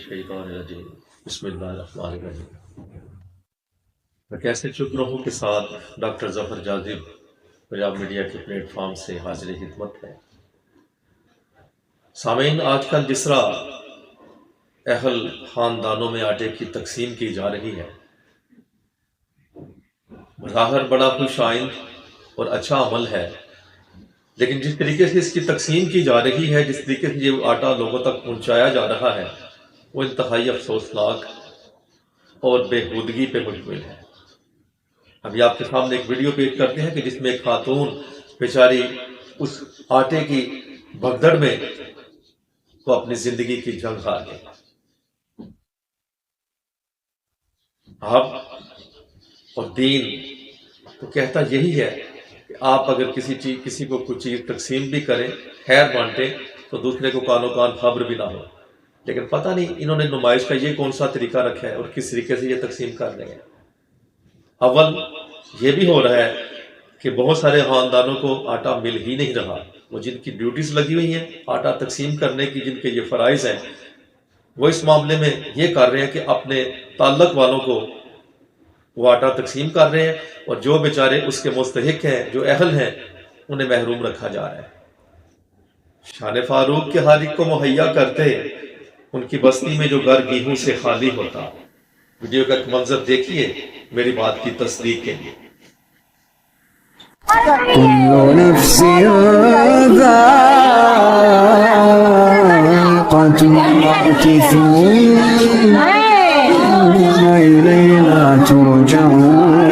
الشیطان الرجیم بسم اللہ الرحمن الرحیم۔ میں کیسے چپ رہوں کے ساتھ ڈاکٹر ظفر جاذب پنجاب میڈیا کے پلیٹ فارم سے حاضر خدمت ہے۔ سامعین، آج کل جس طرح اہل خاندانوں میں آٹے کی تقسیم کی جا رہی ہے، بظاہر بڑا خوش آئند اور اچھا عمل ہے، لیکن جس طریقے سے اس کی تقسیم کی جا رہی ہے، جس طریقے سے یہ آٹا لوگوں تک پہنچایا جا رہا ہے، وہ انتہائی افسوسناک اور بےہودگی پہ مشتمل ہے۔ ابھی آپ کے سامنے ایک ویڈیو پیش کرتے ہیں کہ جس میں ایک خاتون بیچاری اس آٹے کی بھگدڑ میں وہ اپنی زندگی کی جنگ ہار گئی۔ آپ اور دین تو کہتا یہی ہے کہ آپ اگر کسی کو کچھ چیز تقسیم بھی کریں، خیر بانٹیں، تو دوسرے کو کانوں کان خبر بھی نہ ہو۔ لیکن پتہ نہیں انہوں نے نمائش کا یہ کون سا طریقہ رکھا ہے اور کس طریقے سے یہ تقسیم کر رہے ہیں۔ اول یہ بھی ہو رہا ہے کہ بہت سارے خاندانوں کو آٹا مل ہی نہیں رہا۔ وہ جن کی ڈیوٹیز لگی ہوئی ہیں آٹا تقسیم کرنے کی، جن کے یہ فرائض ہیں، وہ اس معاملے میں یہ کر رہے ہیں کہ اپنے تعلق والوں کو وہ آٹا تقسیم کر رہے ہیں، اور جو بیچارے اس کے مستحق ہیں، جو اہل ہیں، انہیں محروم رکھا جا رہا ہے۔ شان فاروق کے ہر ایک کو مہیا کرتے، ان کی بستی میں جو گھر گیہوں سے خالی ہوتا۔ ویڈیو کا ایک منظر دیکھیے میری بات کی تصدیق کے لیے۔ كل نفس ذائقة الموت ثم إلينا ترجعون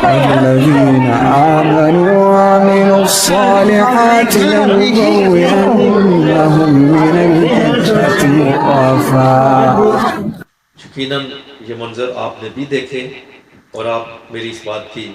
الذين آمنوا وعملوا الصالحات لنبوئنهم من الجنة غرفا۔ یقیناً یہ منظر آپ نے بھی دیکھے اور آپ میری اس بات کی